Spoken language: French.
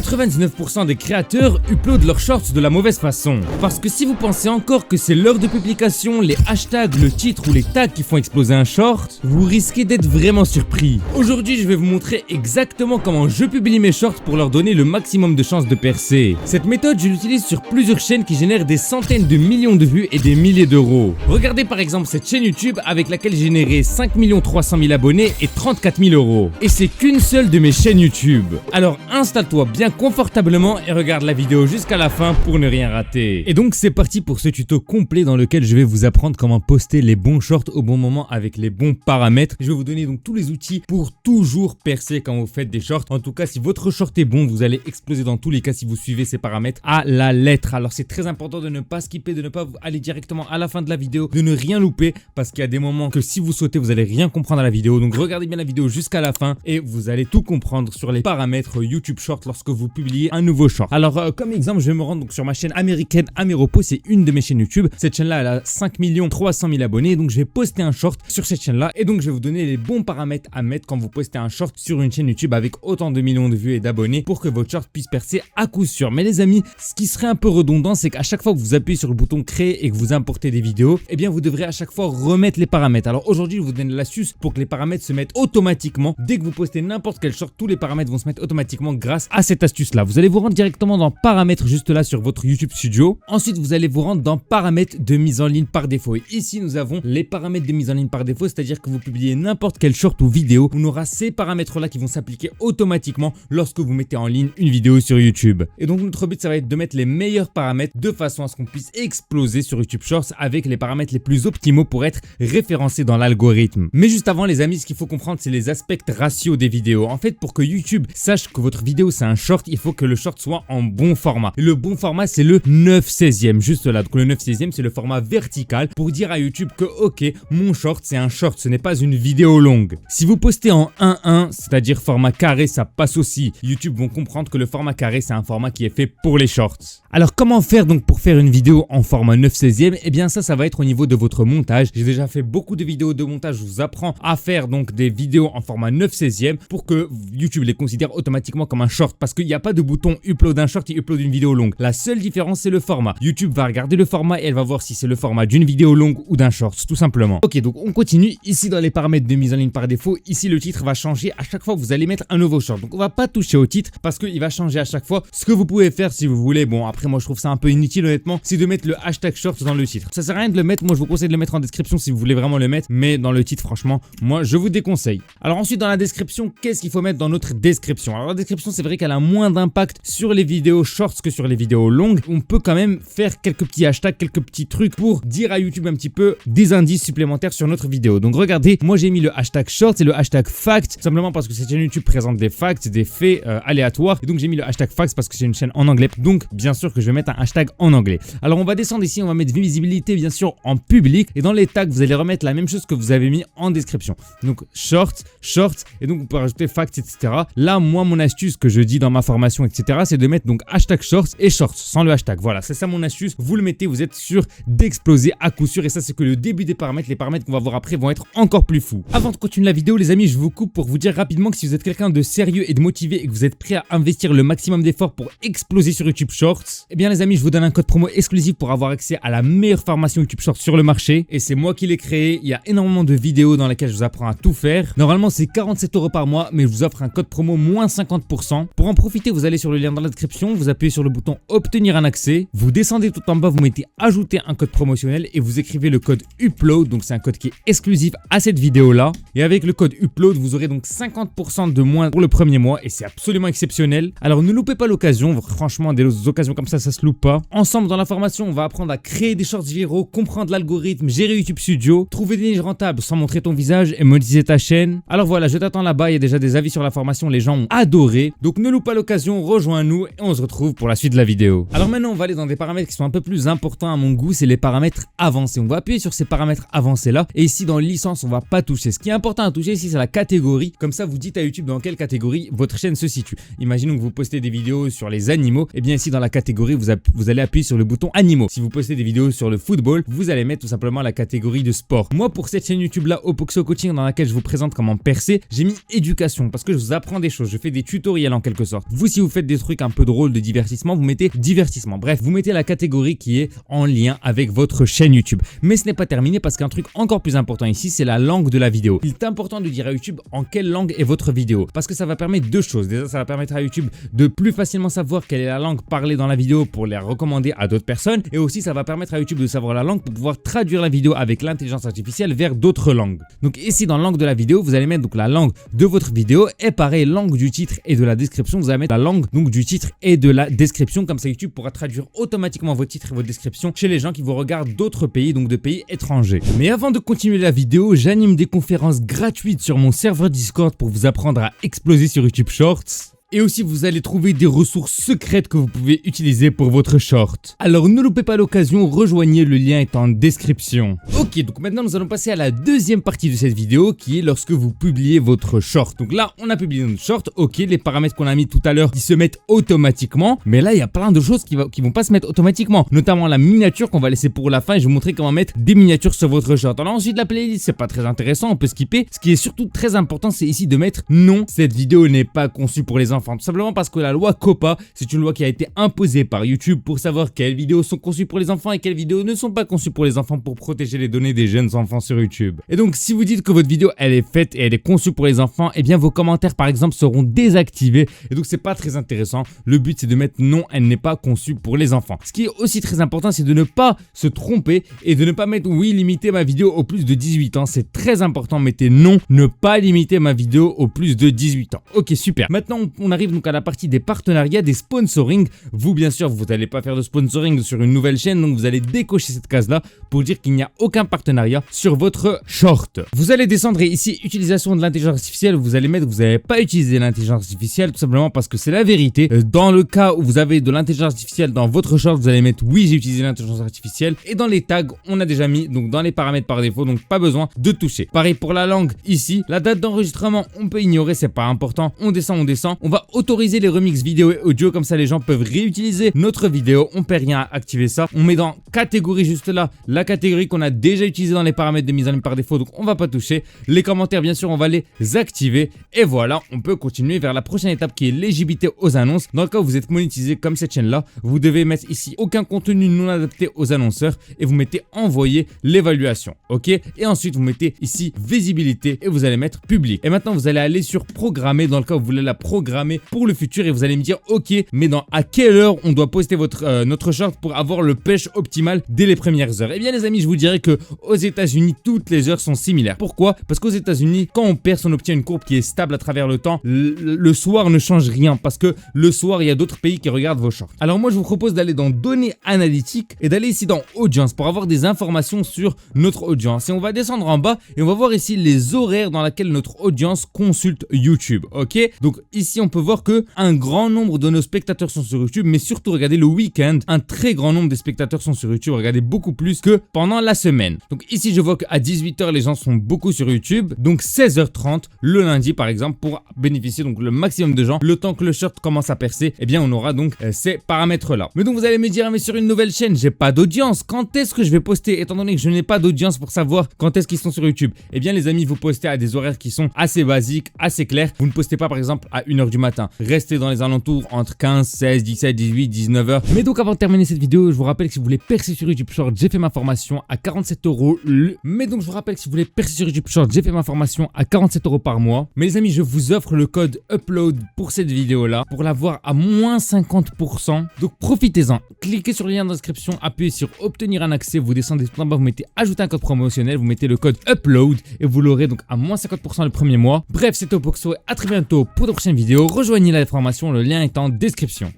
99% des créateurs uploadent leurs shorts de la mauvaise façon. Parce que si vous pensez encore que c'est l'heure de publication, les hashtags, le titre ou les tags qui font exploser un short, vous risquez d'être vraiment surpris. Aujourd'hui, je vais vous montrer exactement comment je publie mes shorts pour leur donner le maximum de chances de percer. Cette méthode, je l'utilise sur plusieurs chaînes qui génèrent des centaines de millions de vues et des milliers d'euros. Regardez par exemple cette chaîne YouTube avec laquelle j'ai généré 5 300 000 abonnés et 34 000 euros. Et c'est qu'une seule de mes chaînes YouTube. Alors installe-toi bien confortablement et regarde la vidéo jusqu'à la fin pour ne rien rater. Et donc c'est parti pour ce tuto complet dans lequel je vais vous apprendre comment poster les bons shorts au bon moment avec les bons paramètres. Je vais vous donner donc tous les outils pour toujours percer quand vous faites des shorts. En tout cas, si votre short est bon, vous allez exploser dans tous les cas si vous suivez ces paramètres à la lettre. Alors c'est très important de ne pas skipper, de ne pas aller directement à la fin de la vidéo, de ne rien louper parce qu'il y a des moments que si vous sautez, vous allez rien comprendre à la vidéo. Donc regardez bien la vidéo jusqu'à la fin et vous allez tout comprendre sur les paramètres YouTube Short lorsque vous publiez un nouveau short. Alors comme exemple, je vais me rendre donc sur ma chaîne américaine Ameropo, c'est une de mes chaînes YouTube. Cette chaîne là elle a 5 300 000 abonnés, donc je vais poster un short sur cette chaîne là et donc je vais vous donner les bons paramètres à mettre quand vous postez un short sur une chaîne YouTube avec autant de millions de vues et d'abonnés pour que votre short puisse percer à coup sûr. Mais les amis, ce qui serait un peu redondant, c'est qu'à chaque fois que vous appuyez sur le bouton créer et que vous importez des vidéos, eh bien vous devrez à chaque fois remettre les paramètres. Alors aujourd'hui je vous donne l'astuce pour que les paramètres se mettent automatiquement. Dès que vous postez n'importe quel short, tous les paramètres vont se mettre automatiquement grâce à cette astuce là. Vous allez vous rendre directement dans paramètres juste là sur votre YouTube Studio. Ensuite vous allez vous rendre dans paramètres de mise en ligne par défaut. Et ici nous avons les paramètres de mise en ligne par défaut, c'est-à-dire que vous publiez n'importe quel short ou vidéo, on aura ces paramètres là qui vont s'appliquer automatiquement lorsque vous mettez en ligne une vidéo sur YouTube. Et donc notre but ça va être de mettre les meilleurs paramètres de façon à ce qu'on puisse exploser sur YouTube Shorts avec les paramètres les plus optimaux pour être référencé dans l'algorithme. Mais juste avant les amis, ce qu'il faut comprendre c'est les aspects ratio des vidéos. En fait, pour que YouTube sache que votre vidéo c'est un short, il faut que le short soit en bon format. Et le bon format c'est le 9/16e, juste là. Donc le 9/16e c'est le format vertical pour dire à YouTube que ok, mon short c'est un short, ce n'est pas une vidéo longue. Si vous postez en 1:1, c'est-à-dire format carré, ça passe aussi. YouTube vont comprendre que le format carré c'est un format qui est fait pour les shorts. Alors comment faire donc pour faire une vidéo en format 9/16e? Eh bien ça va être au niveau de votre montage. J'ai déjà fait beaucoup de vidéos de montage, je vous apprends à faire donc des vidéos en format 9/16e pour que YouTube les considère automatiquement comme un short parce qu'il n'y a pas de bouton upload un short et upload une vidéo longue. La seule différence c'est le format. YouTube va regarder le format et elle va voir si c'est le format d'une vidéo longue ou d'un short tout simplement. Ok, donc on continue ici dans les paramètres de mise en ligne par défaut. Ici le titre va changer à chaque fois que vous allez mettre un nouveau short. Donc on va pas toucher au titre parce qu'il va changer à chaque fois. Ce que vous pouvez faire si vous voulez, bon après moi je trouve ça un peu inutile honnêtement, c'est de mettre le hashtag short dans le titre. Ça sert à rien de le mettre, moi je vous conseille de le mettre en description si vous voulez vraiment le mettre, mais dans le titre franchement, moi je vous déconseille. Alors ensuite dans la description, qu'est-ce qu'il faut mettre dans notre description? Alors la description c'est vrai qu'elle a moins d'impact sur les vidéos shorts que sur les vidéos longues. On peut quand même faire quelques petits hashtags, quelques petits trucs pour dire à YouTube un petit peu des indices supplémentaires sur notre vidéo. Donc regardez, moi j'ai mis le hashtag short et le hashtag fact, simplement parce que cette chaîne YouTube présente des facts, des faits aléatoires, et donc j'ai mis le hashtag facts parce que c'est une chaîne en anglais, donc bien sûr que je vais mettre un hashtag en anglais. Alors on va descendre ici, on va mettre visibilité bien sûr en public, et dans les tags vous allez remettre la même chose que vous avez mis en description. Donc short, et donc vous pouvez rajouter facts, etc. Là moi mon astuce que je dis dans ma formation, etc. c'est de mettre donc hashtag shorts et shorts sans le hashtag. Voilà, c'est ça mon astuce, vous le mettez, vous êtes sûr d'exploser à coup sûr, et ça c'est que le début des paramètres. Les paramètres qu'on va voir après vont être encore plus fous. Avant de continuer la vidéo les amis, je vous coupe pour vous dire rapidement que si vous êtes quelqu'un de sérieux et de motivé et que vous êtes prêt à investir le maximum d'efforts pour exploser sur YouTube Shorts, eh bien les amis, je vous donne un code promo exclusif pour avoir accès à la meilleure formation YouTube Shorts sur le marché, et c'est moi qui l'ai créé. Il y a énormément de vidéos dans lesquelles je vous apprends à tout faire. Normalement c'est 47 € par mois, mais je vous offre un code promo moins 50%. Pour en profiter, vous allez sur le lien dans la description, vous appuyez sur le bouton obtenir un accès, vous descendez tout en bas, vous mettez ajouter un code promotionnel et vous écrivez le code UPLOAD, donc c'est un code qui est exclusif à cette vidéo là, et avec le code UPLOAD vous aurez donc 50% de moins pour le premier mois, et c'est absolument exceptionnel. Alors ne loupez pas l'occasion, franchement des occasions comme ça se loupe pas. Ensemble dans la formation on va apprendre à créer des shorts viraux, comprendre l'algorithme, gérer YouTube Studio, trouver des niches rentables sans montrer ton visage et monétiser ta chaîne. Alors voilà, je t'attends là-bas, il y a déjà des avis sur la formation, les gens ont adoré, donc ne loupe pas l'occasion, rejoins-nous et on se retrouve pour la suite de la vidéo. Alors maintenant on va aller dans des paramètres qui sont un peu plus importants à mon goût, c'est les paramètres avancés. On va appuyer sur ces paramètres avancés là, et ici dans licence on va pas toucher. Ce qui est important à toucher ici c'est la catégorie, comme ça vous dites à YouTube dans quelle catégorie votre chaîne se situe. Imaginons que vous postez des vidéos sur les animaux, et bien ici dans la catégorie vous allez appuyer sur le bouton animaux. Si vous postez des vidéos sur le football, vous allez mettre tout simplement la catégorie de sport. Moi pour cette chaîne YouTube là, Opoxo Coaching, dans laquelle je vous présente comment percer, j'ai mis éducation parce que je vous apprends des choses, je fais des tutoriels en quelque sorte. Vous, si vous faites des trucs un peu drôles de divertissement, vous mettez divertissement. Bref, vous mettez la catégorie qui est en lien avec votre chaîne YouTube. Mais ce n'est pas terminé parce qu'un truc encore plus important ici, c'est la langue de la vidéo. Il est important de dire à YouTube en quelle langue est votre vidéo parce que ça va permettre deux choses. Déjà, ça va permettre à YouTube de plus facilement savoir quelle est la langue parlée dans la vidéo pour les recommander à d'autres personnes, et aussi ça va permettre à YouTube de savoir la langue pour pouvoir traduire la vidéo avec l'intelligence artificielle vers d'autres langues. Donc ici dans langue de la vidéo, vous allez mettre donc la langue de votre vidéo, et pareil, langue du titre et de la description, vous allez mettre la langue donc du titre et de la description, comme ça YouTube pourra traduire automatiquement vos titres et vos descriptions chez les gens qui vous regardent d'autres pays, donc de pays étrangers. Mais avant de continuer la vidéo, j'anime des conférences gratuites sur mon serveur Discord pour vous apprendre à exploser sur YouTube Shorts. Et aussi, vous allez trouver des ressources secrètes que vous pouvez utiliser pour votre short. Alors ne loupez pas l'occasion, rejoignez, le lien est en description. Ok, donc maintenant nous allons passer à la deuxième partie de cette vidéo qui est lorsque vous publiez votre short. Donc là, on a publié notre short, ok, les paramètres qu'on a mis tout à l'heure, ils se mettent automatiquement. Mais là, il y a plein de choses qui vont pas se mettre automatiquement. Notamment la miniature qu'on va laisser pour la fin, et je vais vous montrer comment mettre des miniatures sur votre short. Alors ensuite, la playlist, c'est pas très intéressant, on peut skipper. Ce qui est surtout très important, c'est ici de mettre non, cette vidéo n'est pas conçue pour les enfants. Tout simplement parce que la loi COPPA, c'est une loi qui a été imposée par YouTube pour savoir quelles vidéos sont conçues pour les enfants et quelles vidéos ne sont pas conçues pour les enfants, pour protéger les données des jeunes enfants sur YouTube. Et donc si vous dites que votre vidéo elle est faite et elle est conçue pour les enfants, et bien vos commentaires par exemple seront désactivés, et donc c'est pas très intéressant. Le but c'est de mettre non, elle n'est pas conçue pour les enfants. Ce qui est aussi très important, c'est de ne pas se tromper et de ne pas mettre oui, limiter ma vidéo au plus de 18 ans. C'est très important, mettez non, ne pas limiter ma vidéo au plus de 18 ans. Ok, super. Maintenant on arrive donc à la partie des partenariats, des sponsoring. Vous bien sûr, vous n'allez pas faire de sponsoring sur une nouvelle chaîne, donc vous allez décocher cette case là pour dire qu'il n'y a aucun partenariat sur votre short. Vous allez descendre et ici utilisation de l'intelligence artificielle, vous allez mettre que vous n'avez pas utilisé l'intelligence artificielle, tout simplement parce que c'est la vérité. Dans le cas où vous avez de l'intelligence artificielle dans votre short, vous allez mettre oui, j'ai utilisé l'intelligence artificielle, et dans les tags on a déjà mis donc dans les paramètres par défaut, donc pas besoin de toucher. Pareil pour la langue ici, la date d'enregistrement on peut ignorer, c'est pas important. On descend, on va autoriser les remix vidéo et audio, comme ça les gens peuvent réutiliser notre vidéo. On perd rien à activer ça. On met dans catégorie juste là la catégorie qu'on a déjà utilisée dans les paramètres de mise en ligne par défaut, donc on va pas toucher. Les commentaires bien sûr on va les activer, et voilà, on peut continuer vers la prochaine étape qui est l'éligibilité aux annonces. Dans le cas où vous êtes monétisé comme cette chaîne là, vous devez mettre ici aucun contenu non adapté aux annonceurs et vous mettez envoyer l'évaluation, ok, et ensuite vous mettez ici visibilité et vous allez mettre public. Et maintenant vous allez aller sur programmer dans le cas où vous voulez la programmer pour le futur, et vous allez me dire ok, mais à quelle heure on doit poster notre short pour avoir le push optimal dès les premières heures. Et bien les amis, je vous dirais que aux États-Unis toutes les heures sont similaires. Pourquoi? Parce qu'aux États-Unis, quand on perce, on obtient une courbe qui est stable à travers le temps. Le soir ne change rien parce que le soir il y a d'autres pays qui regardent vos shorts. Alors moi je vous propose d'aller dans données analytiques et d'aller ici dans audience pour avoir des informations sur notre audience, et on va descendre en bas et on va voir ici les horaires dans lesquels notre audience consulte YouTube. Ok, donc ici on peut voir que un grand nombre de nos spectateurs sont sur YouTube, mais surtout regardez le week-end, un très grand nombre de spectateurs sont sur YouTube. Regardez beaucoup plus que pendant la semaine. Donc ici je vois qu'à 18 h les gens sont beaucoup sur YouTube, donc 16 h 30 le lundi par exemple, pour bénéficier donc le maximum de gens le temps que le short commence à percer. Et bien on aura donc ces paramètres là. Mais donc vous allez me dire mais sur une nouvelle chaîne j'ai pas d'audience, quand est-ce que je vais poster étant donné que je n'ai pas d'audience pour savoir quand est-ce qu'ils sont sur YouTube? Et bien les amis, vous postez à des horaires qui sont assez basiques, assez clairs. Vous ne postez pas par exemple à 1 h du matin, restez dans les alentours entre 15, 16, 17, 18, 19 h. Mais donc avant de terminer cette vidéo, je vous rappelle que si vous voulez percer sur YouTube Short, j'ai fait ma formation à 47 € par mois. Mais les amis, je vous offre le code UPLOAD pour cette vidéo là, pour l'avoir à moins 50%. Donc profitez-en, cliquez sur le lien dans la description, appuyez sur obtenir un accès, vous descendez tout en bas, vous mettez ajouter un code promotionnel, vous mettez le code UPLOAD et vous l'aurez donc à moins 50% le premier mois. Bref, c'était Opoxo et à très bientôt pour de prochaines vidéos. Rejoignez la formation, le lien est en description.